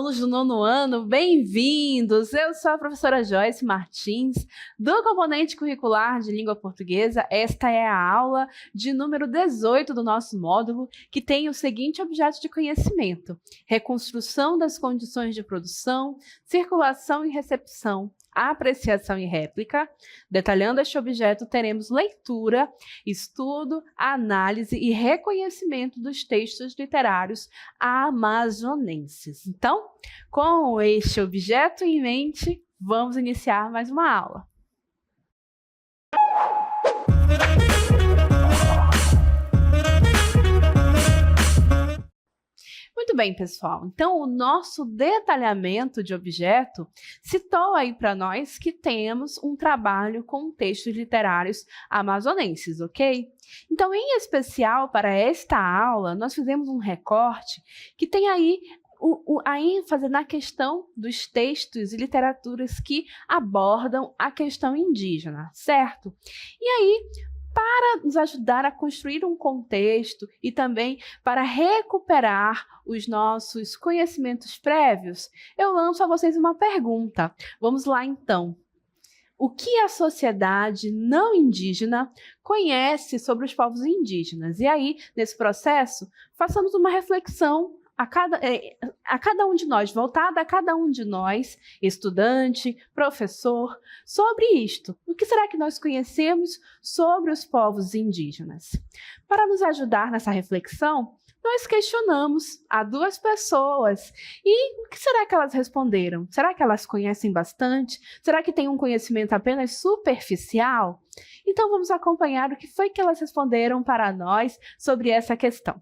alunos do 9º ano, bem-vindos! Eu sou a professora Joyce Martins, do componente curricular de língua portuguesa. Esta é a aula de número 18 do nosso módulo, que tem o seguinte objeto de conhecimento: reconstrução das condições de produção, circulação e recepção, apreciação e réplica. Detalhando este objeto, teremos leitura, estudo, análise e reconhecimento dos textos literários amazonenses. Então, com este objeto em mente, vamos iniciar mais uma aula. Muito bem, pessoal. Então, o nosso detalhamento de objeto citou aí para nós que temos um trabalho com textos literários amazonenses, ok? Então, em especial para esta aula, nós fizemos um recorte que tem aí a ênfase na questão dos textos e literaturas que abordam a questão indígena, certo? E aí, para nos ajudar a construir um contexto e também para recuperar os nossos conhecimentos prévios, eu lanço a vocês uma pergunta. Vamos lá, então. O que a sociedade não indígena conhece sobre os povos indígenas? E aí, nesse processo, façamos uma reflexão a cada um de nós, voltada a cada um de nós, estudante, professor, sobre isto. O que será que nós conhecemos sobre os povos indígenas? Para nos ajudar nessa reflexão, nós questionamos a duas pessoas. E o que será que elas responderam? Será que elas conhecem bastante? Será que têm um conhecimento apenas superficial? Então vamos acompanhar o que foi que elas responderam para nós sobre essa questão.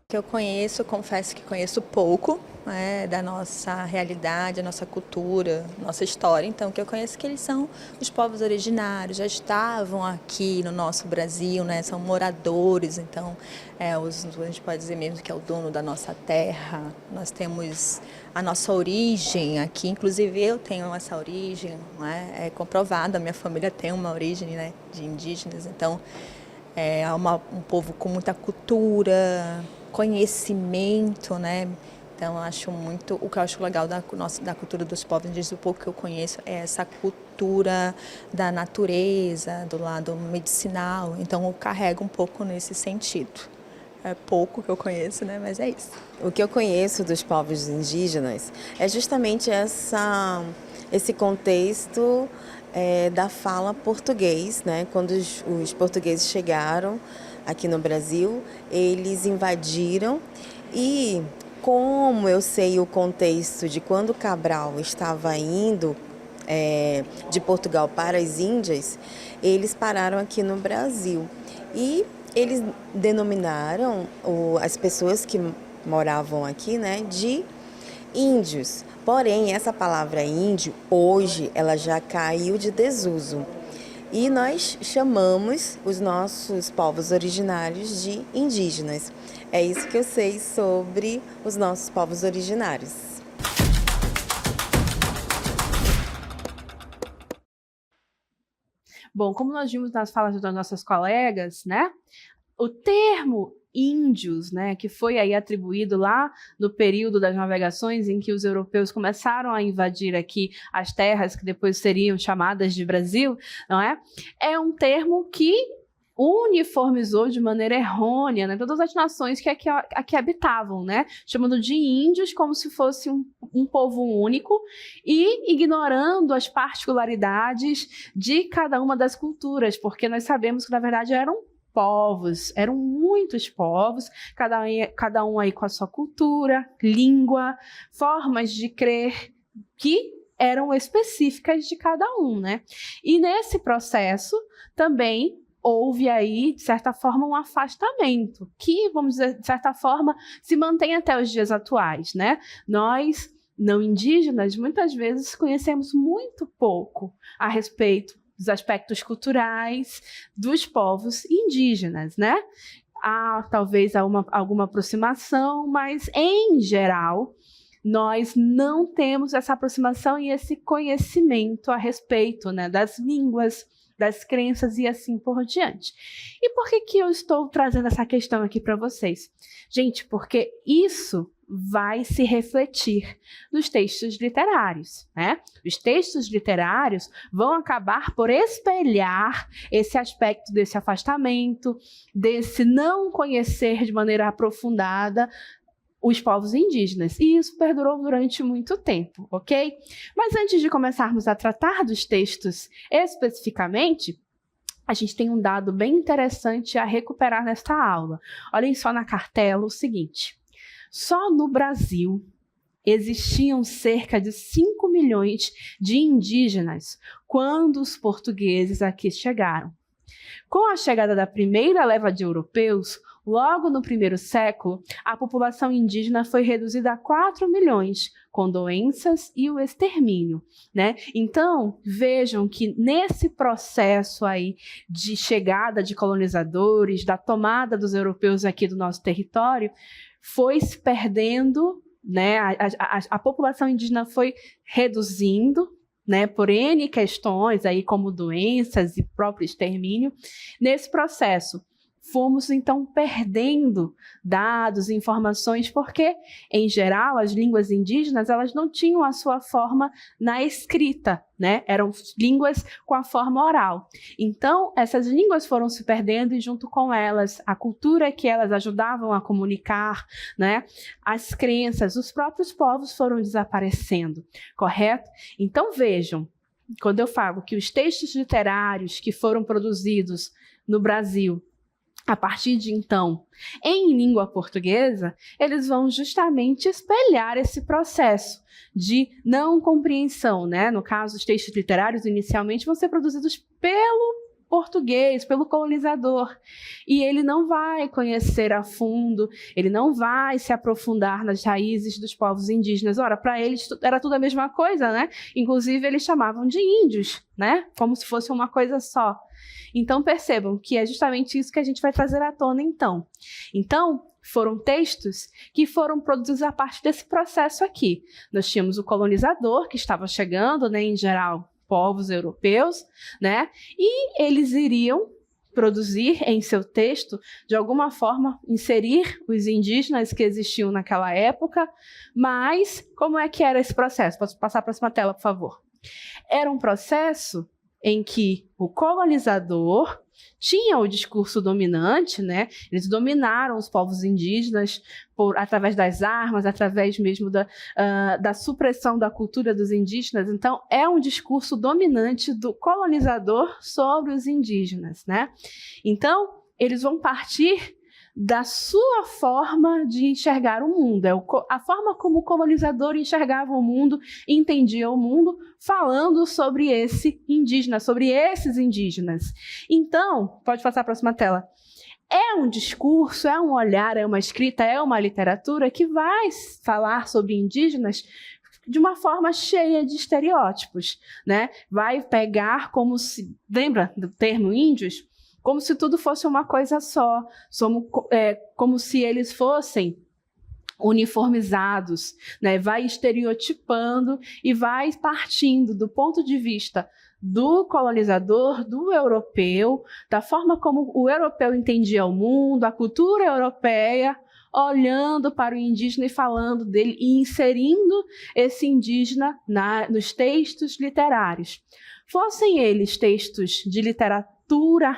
Que eu conheço, confesso que conheço pouco, né, da nossa realidade, da nossa cultura, nossa história. Então, o que eu conheço é que eles são os povos originários, já estavam aqui no nosso Brasil, né, são moradores. Então, a gente pode dizer mesmo que é o dono da nossa terra. Nós temos a nossa origem aqui, inclusive eu tenho essa origem, né, é comprovada, a minha família tem uma origem, né, de indígenas. Então, é um povo com muita cultura, conhecimento, né? Então, o que eu acho legal da cultura dos povos indígenas, o pouco que eu conheço, é essa cultura da natureza, do lado medicinal. Então, eu carrego um pouco nesse sentido. É pouco que eu conheço, né? Mas é isso. O que eu conheço dos povos indígenas é justamente esse contexto da fala português, né? Quando os portugueses chegaram aqui no Brasil, eles invadiram, e como eu sei o contexto de quando Cabral estava indo de Portugal para as Índias, eles pararam aqui no Brasil e eles denominaram as pessoas que moravam aqui, né, de índios. Porém, essa palavra índio, hoje, ela já caiu de desuso. E nós chamamos os nossos povos originários de indígenas. É isso que eu sei sobre os nossos povos originários. Bom, como nós vimos nas falas das nossas colegas, né? O termo índios, né, que foi aí atribuído lá no período das navegações em que os europeus começaram a invadir aqui as terras que depois seriam chamadas de Brasil, não é? É um termo que uniformizou de maneira errônea, né, todas as nações que aqui habitavam, né, chamando de índios como se fosse um povo único e ignorando as particularidades de cada uma das culturas, porque nós sabemos que, na verdade, eram muitos povos, cada um aí com a sua cultura, língua, formas de crer que eram específicas de cada um, né? E nesse processo também houve aí, de certa forma, um afastamento, que, vamos dizer, de certa forma, se mantém até os dias atuais, né? Nós, não indígenas, muitas vezes conhecemos muito pouco a respeito dos aspectos culturais dos povos indígenas, né? Há talvez alguma aproximação, mas em geral nós não temos essa aproximação e esse conhecimento a respeito, né, das línguas, das crenças e assim por diante. E por que eu estou trazendo essa questão aqui para vocês? Gente, porque isso vai se refletir nos textos literários, né? Os textos literários vão acabar por espelhar esse aspecto desse afastamento, desse não conhecer de maneira aprofundada os povos indígenas. E isso perdurou durante muito tempo, ok? Mas antes de começarmos a tratar dos textos especificamente, a gente tem um dado bem interessante a recuperar nesta aula. Olhem só na cartela o seguinte: só no Brasil existiam cerca de 5 milhões de indígenas quando os portugueses aqui chegaram. Com a chegada da primeira leva de europeus, logo no primeiro século, a população indígena foi reduzida a 4 milhões, com doenças e o extermínio, né? Então, vejam que nesse processo aí de chegada de colonizadores, da tomada dos europeus aqui do nosso território, foi se perdendo, né? A população indígena foi reduzindo, né, por N questões, aí, como doenças e próprio extermínio. Nesse processo, fomos, então, perdendo dados, informações, porque, em geral, as línguas indígenas, elas não tinham a sua forma na escrita, né? Eram línguas com a forma oral. Então, essas línguas foram se perdendo e, junto com elas, a cultura que elas ajudavam a comunicar, né? As crenças, os próprios povos foram desaparecendo, correto? Então, vejam, quando eu falo que os textos literários que foram produzidos no Brasil, a partir de então, em língua portuguesa, eles vão justamente espelhar esse processo de não compreensão, né? No caso, os textos literários, inicialmente, vão ser produzidos pelo português, pelo colonizador. E ele não vai conhecer a fundo, ele não vai se aprofundar nas raízes dos povos indígenas. Ora, para eles era tudo a mesma coisa, né? Inclusive, eles chamavam de índios, né? Como se fosse uma coisa só. Então, percebam que é justamente isso que a gente vai trazer à tona, então. Então, foram textos que foram produzidos a partir desse processo aqui. Nós tínhamos o colonizador, que estava chegando, né, em geral, povos europeus, né? E eles iriam produzir em seu texto, de alguma forma, inserir os indígenas que existiam naquela época, mas como é que era esse processo? Posso passar para a próxima tela, por favor? Era um processo em que o colonizador tinha o discurso dominante, né? Eles dominaram os povos indígenas através das armas, através mesmo da supressão da cultura dos indígenas. Então, é um discurso dominante do colonizador sobre os indígenas, né? Então, eles vão partir da sua forma de enxergar o mundo, a forma como o colonizador enxergava o mundo, entendia o mundo, falando sobre esse indígena, sobre esses indígenas. Então, pode passar a próxima tela. É um discurso, é um olhar, é uma escrita, é uma literatura que vai falar sobre indígenas de uma forma cheia de estereótipos, né? Vai pegar como se... Lembra do termo índios? Como se tudo fosse uma coisa só, como se eles fossem uniformizados, né? Vai estereotipando e vai partindo do ponto de vista do colonizador, do europeu, da forma como o europeu entendia o mundo, a cultura europeia, olhando para o indígena e falando dele e inserindo esse indígena nos textos literários. Fossem eles textos de literatura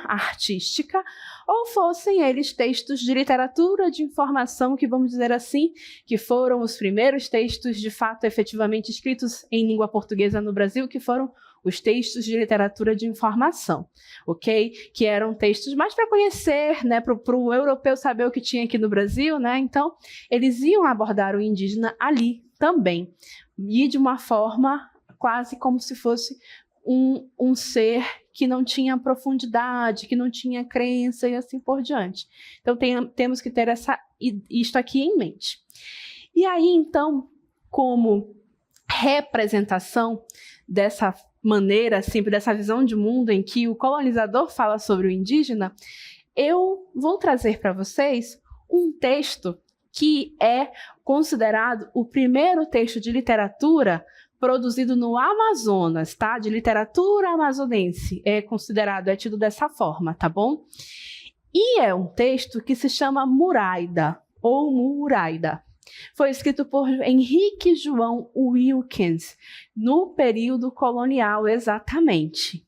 artística, ou fossem eles textos de literatura de informação, que vamos dizer assim, que foram os primeiros textos de fato efetivamente escritos em língua portuguesa no Brasil, que foram os textos de literatura de informação, ok? Que eram textos mais para conhecer, né, para o europeu saber o que tinha aqui no Brasil, né? Então, eles iam abordar o indígena ali também, e de uma forma quase como se fosse um ser que não tinha profundidade, que não tinha crença e assim por diante. Então, temos que ter isto aqui em mente. E aí, então, como representação dessa maneira, sempre dessa visão de mundo em que o colonizador fala sobre o indígena, eu vou trazer para vocês um texto que é considerado o primeiro texto de literatura produzido no Amazonas, tá? De literatura amazonense. É considerado, é tido dessa forma, tá bom? E é um texto que se chama Muraida, ou Muraida. Foi escrito por Henrique João Wilkins, no período colonial, exatamente.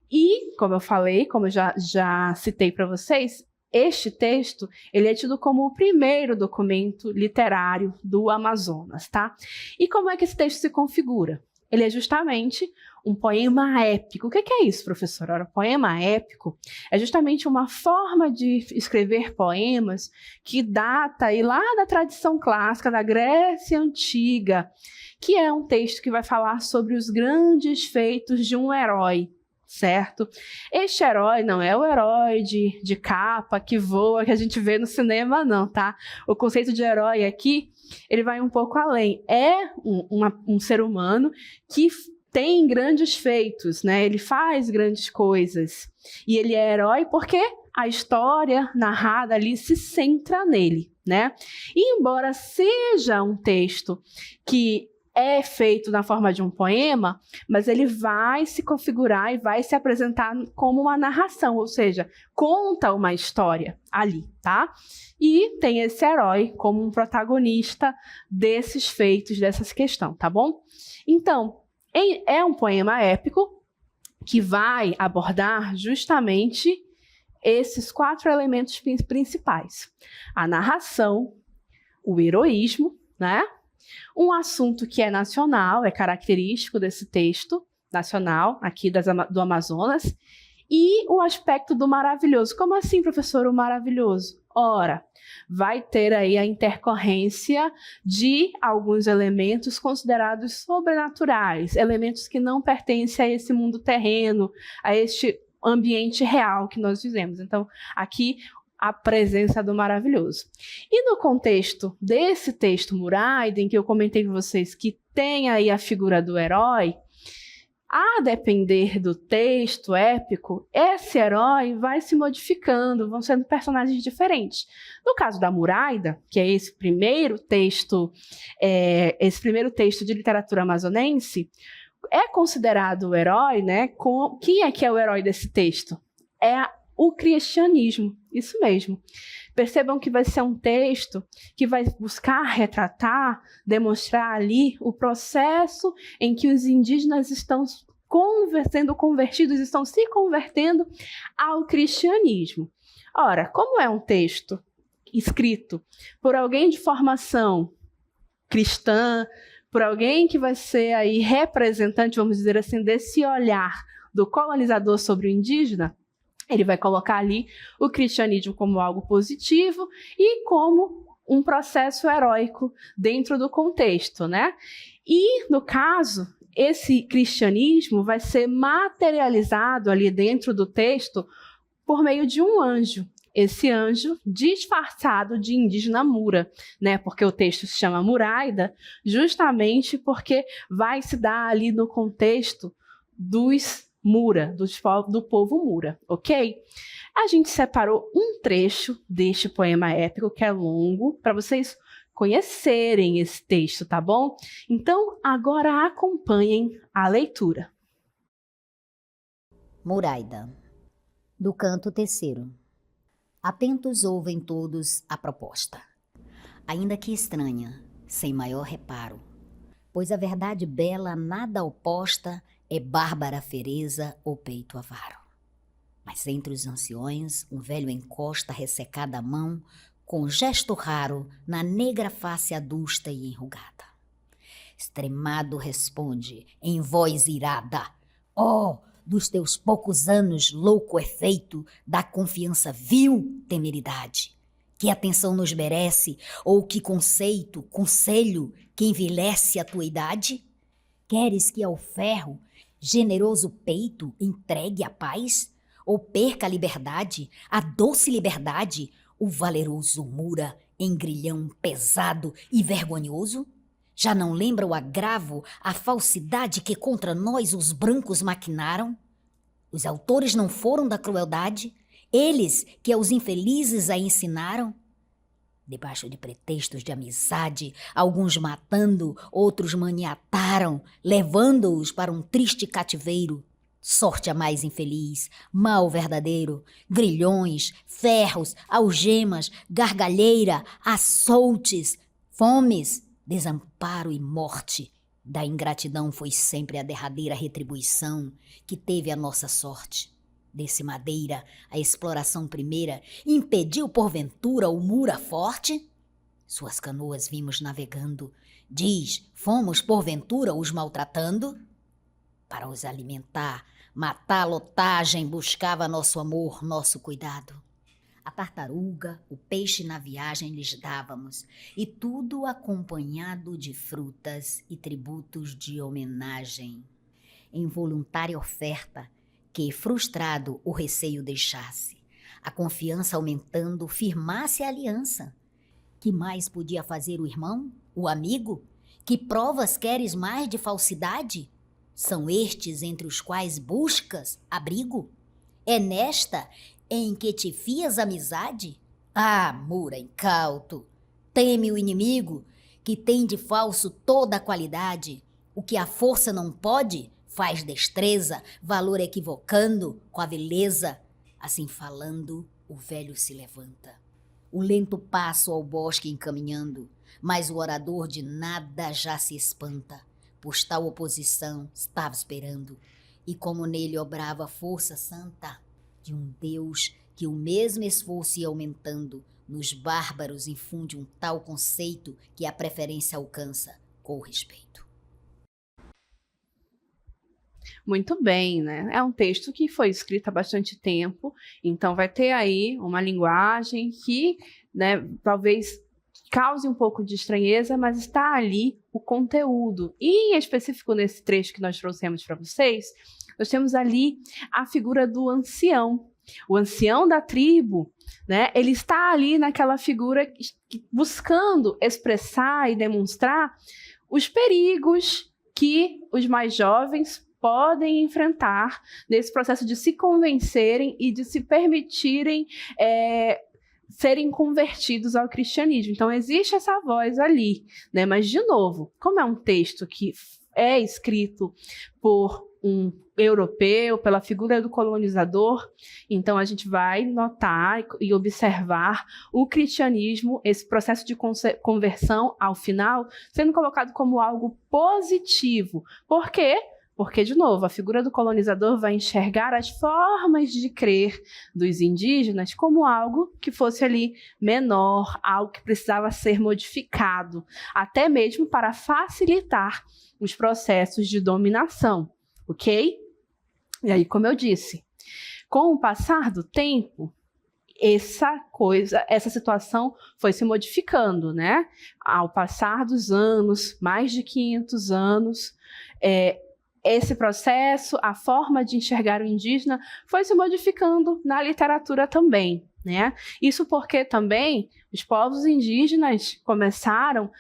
E, como eu falei, como eu já citei para vocês, este texto, ele é tido como o primeiro documento literário do Amazonas, tá? E como é que esse texto se configura? Ele é justamente um poema épico. O que é isso, professora? Ora, poema épico é justamente uma forma de escrever poemas que data aí lá da tradição clássica da Grécia Antiga, que é um texto que vai falar sobre os grandes feitos de um herói, certo? Este herói não é o herói de capa que voa, que a gente vê no cinema, não, tá? O conceito de herói aqui, ele vai um pouco além. É um ser humano que tem grandes feitos, né? Ele faz grandes coisas. E ele é herói porque a história narrada ali se centra nele, né? E embora seja um texto que é feito na forma de um poema, mas ele vai se configurar e vai se apresentar como uma narração, ou seja, conta uma história ali, tá? E tem esse herói como um protagonista desses feitos, dessas questões, tá bom? Então, é um poema épico que vai abordar justamente esses 4 elementos principais: a narração, o heroísmo, né? Um assunto que é nacional, é característico desse texto nacional, aqui do Amazonas, e o aspecto do maravilhoso. Como assim, professor, o maravilhoso? Ora, vai ter aí a intercorrência de alguns elementos considerados sobrenaturais, elementos que não pertencem a esse mundo terreno, a este ambiente real que nós vivemos. Então, aqui a presença do maravilhoso. E no contexto desse texto Muraida, em que eu comentei com vocês que tem aí a figura do herói, a depender do texto épico, esse herói vai se modificando, vão sendo personagens diferentes. No caso da Muraida, que é esse primeiro texto de literatura amazonense, é considerado o herói, né? Quem é que é o herói desse texto? É o cristianismo, isso mesmo. Percebam que vai ser um texto que vai buscar retratar, demonstrar ali o processo em que os indígenas estão sendo convertidos, estão se convertendo ao cristianismo. Ora, como é um texto escrito por alguém de formação cristã, por alguém que vai ser aí representante, vamos dizer assim, desse olhar do colonizador sobre o indígena, ele vai colocar ali o cristianismo como algo positivo e como um processo heróico dentro do contexto, né? E, no caso, esse cristianismo vai ser materializado ali dentro do texto por meio de um anjo. Esse anjo disfarçado de indígena Mura, né? Porque o texto se chama Muraida, justamente porque vai se dar ali no contexto dos Mura, do povo Mura, ok? A gente separou um trecho deste poema épico, que é longo, para vocês conhecerem esse texto, tá bom? Então, agora acompanhem a leitura. Muraida, do canto terceiro. Atentos ouvem todos a proposta, ainda que estranha, sem maior reparo, pois a verdade bela nada oposta é bárbara fereza ou peito avaro. Mas entre os anciões, um velho encosta ressecada a mão, com gesto raro, na negra face adusta e enrugada. Extremado responde, em voz irada: ó, dos teus poucos anos, louco efeito, da confiança vil temeridade. Que atenção nos merece, ou que conceito, conselho, que envelhece a tua idade? Queres que ao ferro generoso peito entregue a paz? Ou perca a liberdade, a doce liberdade, o valeroso Mura em grilhão pesado e vergonhoso? Já não lembra o agravo, a falsidade que contra nós os brancos maquinaram? Os autores não foram da crueldade? Eles que aos infelizes a ensinaram? Debaixo de pretextos de amizade, alguns matando, outros maniataram, levando-os para um triste cativeiro. Sorte a mais infeliz, mal verdadeiro, grilhões, ferros, algemas, gargalheira, açoutes, fomes, desamparo e morte. Da ingratidão foi sempre a derradeira retribuição que teve a nossa sorte. Desse madeira, a exploração primeira impediu porventura o mura forte? Suas canoas vimos navegando, diz, fomos porventura os maltratando? Para os alimentar, matar a lotagem buscava nosso amor, nosso cuidado. A tartaruga, o peixe na viagem lhes dávamos, e tudo acompanhado de frutas e tributos de homenagem. Em voluntária oferta, que, frustrado, o receio deixasse, a confiança aumentando, firmasse a aliança. Que mais podia fazer o irmão, o amigo? Que provas queres mais de falsidade? São estes entre os quais buscas abrigo? É nesta em que te fias amizade? Ah, mura incauto! Teme o inimigo, que tem de falso toda a qualidade. O que a força não pode, faz destreza, valor equivocando com a beleza. Assim falando, o velho se levanta. O lento passo ao bosque encaminhando, mas o orador de nada já se espanta, pois tal oposição estava esperando, e como nele obrava a força santa de um Deus que o mesmo esforço ia aumentando, nos bárbaros infunde um tal conceito que a preferência alcança com o respeito. Muito bem, né? É um texto que foi escrito há bastante tempo, então vai ter aí uma linguagem que, né, talvez cause um pouco de estranheza, mas está ali o conteúdo. E em específico nesse trecho que nós trouxemos para vocês, nós temos ali a figura do ancião. O ancião da tribo, né? Ele está ali naquela figura buscando expressar e demonstrar os perigos que os mais jovens podem enfrentar nesse processo de se convencerem e de se permitirem serem convertidos ao cristianismo. Então, existe essa voz ali, né? Mas, de novo, como é um texto que é escrito por um europeu, pela figura do colonizador, então a gente vai notar e observar o cristianismo, esse processo de conversão ao final, sendo colocado como algo positivo. Por quê? Porque, de novo, a figura do colonizador vai enxergar as formas de crer dos indígenas como algo que fosse ali menor, algo que precisava ser modificado, até mesmo para facilitar os processos de dominação, ok? E aí, como eu disse, com o passar do tempo, essa situação foi se modificando, né? Ao passar dos anos, mais de 500 anos, esse processo, a forma de enxergar o indígena foi se modificando na literatura também, né? Isso porque também os povos indígenas começaram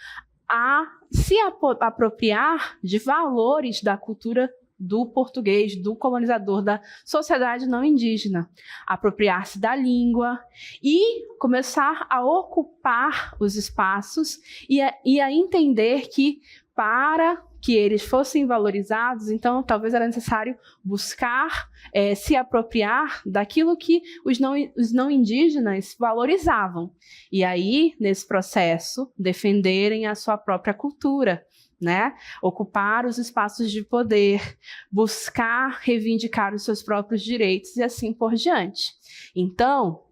a se apropriar de valores da cultura do português, do colonizador, da sociedade não indígena, apropriar-se da língua e começar a ocupar os espaços e a entender que para que eles fossem valorizados, então talvez era necessário buscar se apropriar daquilo que os não indígenas valorizavam. E aí, nesse processo, defenderem a sua própria cultura, né? Ocupar os espaços de poder, buscar reivindicar os seus próprios direitos e assim por diante. Então,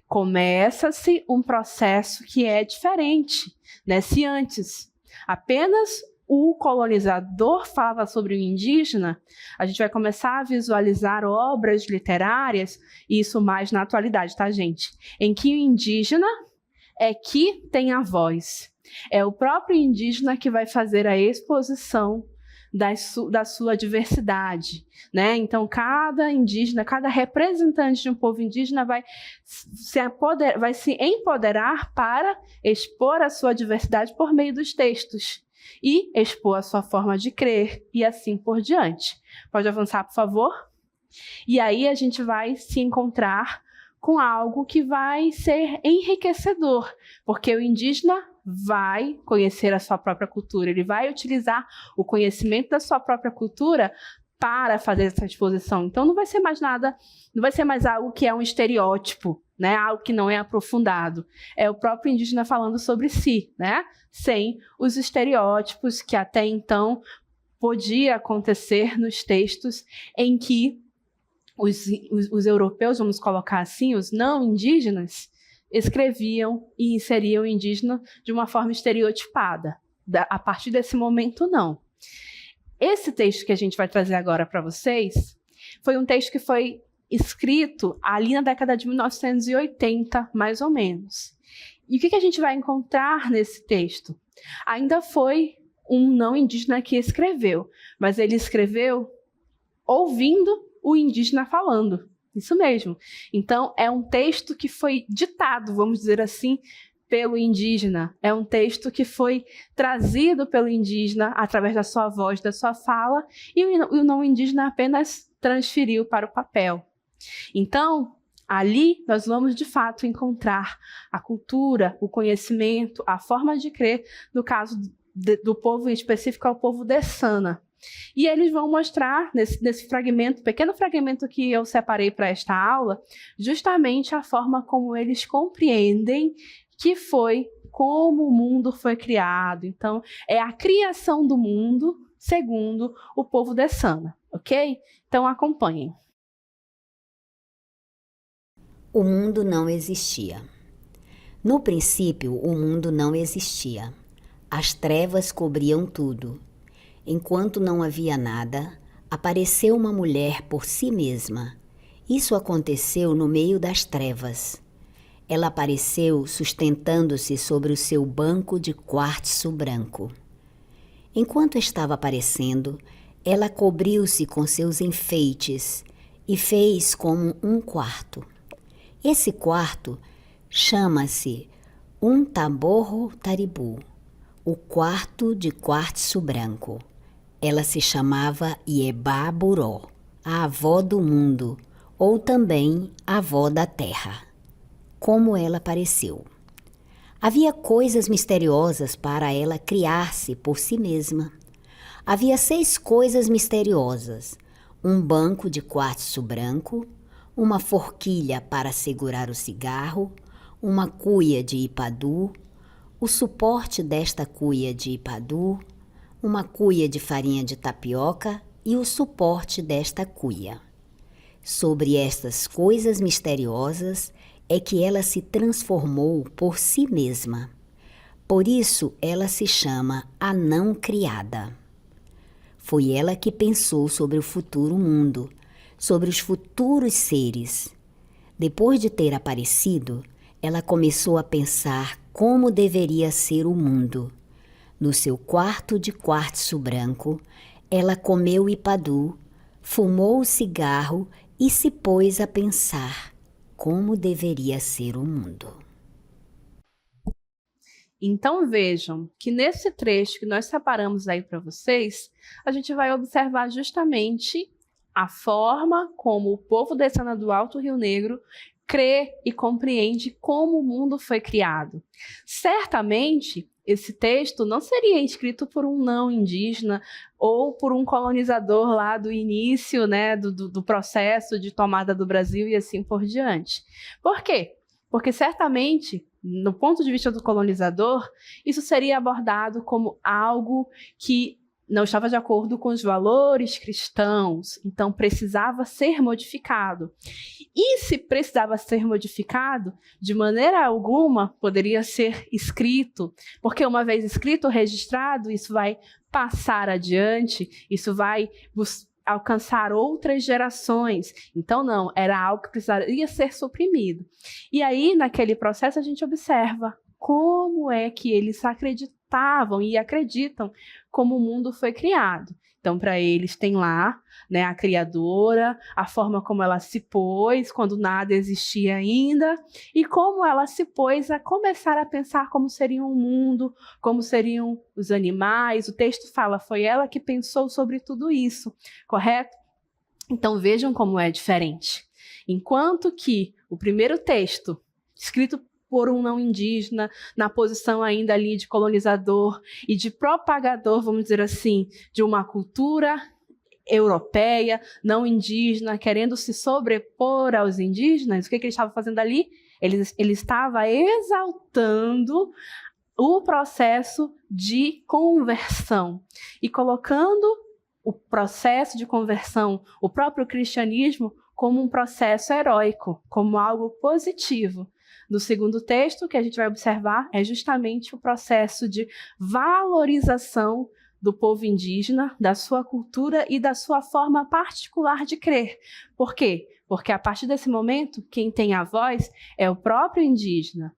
começa-se um processo que é diferente, né? Se antes apenas o colonizador falava sobre o indígena, a gente vai começar a visualizar obras literárias, e isso mais na atualidade, tá, gente? Em que o indígena é que tem a voz. É o próprio indígena que vai fazer a exposição da sua diversidade, né? Então, cada indígena, cada representante de um povo indígena vai se empoderar para expor a sua diversidade por meio dos textos e expor a sua forma de crer e assim por diante. Pode avançar, por favor? E aí a gente vai se encontrar com algo que vai ser enriquecedor, porque o indígena vai conhecer a sua própria cultura, ele vai utilizar o conhecimento da sua própria cultura para fazer essa exposição. Então não vai ser mais nada, não vai ser mais algo que é um estereótipo, né? Algo que não é aprofundado. É o próprio indígena falando sobre si, né? Sem os estereótipos que até então podia acontecer nos textos em que os europeus, vamos colocar assim, os não indígenas, escreviam e inseriam o indígena de uma forma estereotipada. A partir desse momento, não. Esse texto que a gente vai trazer agora para vocês foi um texto que foi escrito ali na década de 1980, mais ou menos. E o que a gente vai encontrar nesse texto? Ainda foi um não indígena que escreveu, mas ele escreveu ouvindo o indígena falando. Isso mesmo. Então, é um texto que foi ditado, vamos dizer assim, pelo indígena. É um texto que foi trazido pelo indígena através da sua voz, da sua fala, e o não indígena apenas transferiu para o papel. Então, ali nós vamos de fato encontrar a cultura, o conhecimento, a forma de crer, no caso do povo em específico, é o povo Dessana. E eles vão mostrar nesse fragmento, pequeno fragmento que eu separei para esta aula, justamente a forma como eles compreendem que foi como o mundo foi criado. Então, é a criação do mundo segundo o povo Dessana, ok? Então, acompanhem. O mundo não existia. No princípio, o mundo não existia. As trevas cobriam tudo. Enquanto não havia nada, apareceu uma mulher por si mesma. Isso aconteceu no meio das trevas. Ela apareceu sustentando-se sobre o seu banco de quartzo branco. Enquanto estava aparecendo, ela cobriu-se com seus enfeites e fez como um quarto. Esse quarto chama-se um taborro taribu, o quarto de quartzo branco. Ela se chamava Iebá Buró, a avó do mundo, ou também a avó da terra. Como ela apareceu? Havia coisas misteriosas para ela criar-se por si mesma. Havia 6 coisas misteriosas: um banco de quartzo branco, uma forquilha para segurar o cigarro, uma cuia de Ipadu, o suporte desta cuia de Ipadu, uma cuia de farinha de tapioca e o suporte desta cuia. Sobre estas coisas misteriosas é que ela se transformou por si mesma. Por isso ela se chama a não criada. Foi ela que pensou sobre o futuro mundo, sobre os futuros seres. Depois de ter aparecido, ela começou a pensar como deveria ser o mundo. No seu quarto de quartzo branco, ela comeu Ipadu, fumou o cigarro e se pôs a pensar como deveria ser o mundo. Então vejam que nesse trecho que nós separamos aí para vocês, a gente vai observar justamente a forma como o povo Dessana do Alto Rio Negro crê e compreende como o mundo foi criado. Certamente, esse texto não seria escrito por um não indígena ou por um colonizador lá do início, né, do processo de tomada do Brasil e assim por diante. Por quê? Porque certamente, no ponto de vista do colonizador, isso seria abordado como algo que não estava de acordo com os valores cristãos, então precisava ser modificado. E se precisava ser modificado, de maneira alguma poderia ser escrito, porque uma vez escrito, registrado, isso vai passar adiante, isso vai alcançar outras gerações. Então não, era algo que precisaria ser suprimido. E aí, naquele processo, a gente observa como é que eles acreditavam e acreditam como o mundo foi criado. Então, para eles, tem lá, né, a criadora, a forma como ela se pôs quando nada existia ainda, e como ela se pôs a começar a pensar como seria o mundo, como seriam os animais. O texto fala, foi ela que pensou sobre tudo isso, correto? Então, vejam como é diferente. Enquanto que o primeiro texto escrito por um não indígena, na posição ainda ali de colonizador e de propagador, vamos dizer assim, de uma cultura europeia, não indígena, querendo se sobrepor aos indígenas, o que ele estava fazendo ali? Ele estava exaltando o processo de conversão e colocando o processo de conversão, o próprio cristianismo, como um processo heróico, como algo positivo. No segundo texto, o que a gente vai observar é justamente o processo de valorização do povo indígena, da sua cultura e da sua forma particular de crer. Por quê? Porque a partir desse momento, quem tem a voz é o próprio indígena.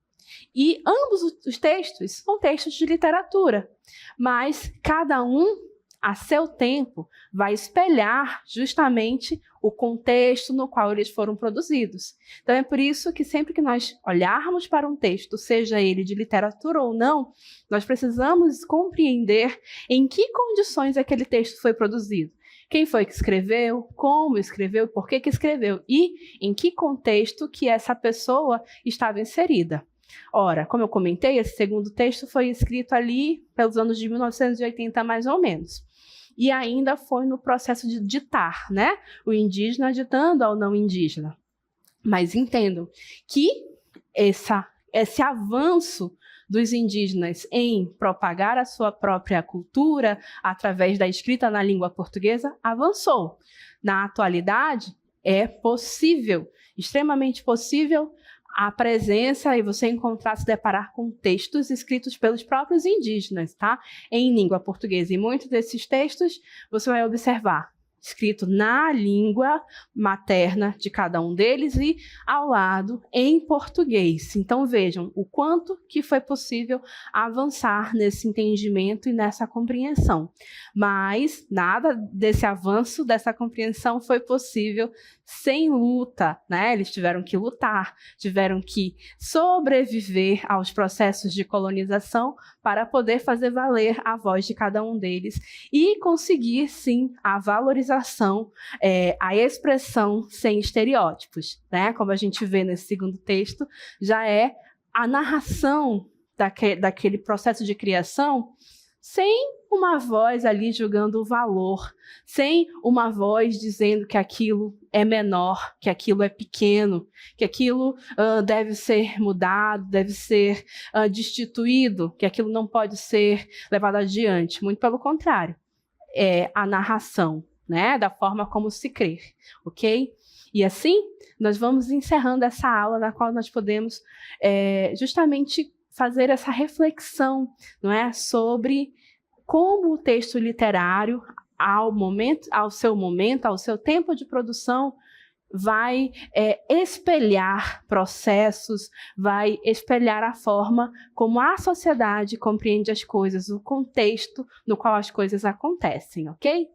E ambos os textos são textos de literatura, mas cada um, a seu tempo, vai espelhar justamente o contexto no qual eles foram produzidos. Então é por isso que sempre que nós olharmos para um texto, seja ele de literatura ou não, nós precisamos compreender em que condições aquele texto foi produzido. Quem foi que escreveu, como escreveu, por que escreveu e em que contexto que essa pessoa estava inserida. Ora, como eu comentei, esse segundo texto foi escrito ali pelos anos de 1980, mais ou menos. E ainda foi no processo de ditar, né? O indígena ditando ao não indígena. Mas entendam que esse avanço dos indígenas em propagar a sua própria cultura através da escrita na língua portuguesa avançou. Na atualidade, é possível, extremamente possível, a presença e você encontrar, se deparar com textos escritos pelos próprios indígenas, tá? Em língua portuguesa. E muitos desses textos você vai observar escrito na língua materna de cada um deles e ao lado em português. Então vejam o quanto que foi possível avançar nesse entendimento e nessa compreensão. Mas nada desse avanço, dessa compreensão foi possível sem luta, né? Eles tiveram que lutar, tiveram que sobreviver aos processos de colonização para poder fazer valer a voz de cada um deles e conseguir, sim, a valorização, a expressão sem estereótipos, né? Como a gente vê nesse segundo texto, já é a narração daquele processo de criação sem uma voz ali julgando o valor, sem uma voz dizendo que aquilo é menor, que aquilo é pequeno, que aquilo deve ser mudado, deve ser destituído, que aquilo não pode ser levado adiante. Muito pelo contrário, é a narração, né, da forma como se crer, ok? E assim, nós vamos encerrando essa aula na qual nós podemos justamente fazer essa reflexão, não é, sobre como o texto literário, ao seu tempo de produção, vai espelhar processos, vai espelhar a forma como a sociedade compreende as coisas, o contexto no qual as coisas acontecem, ok?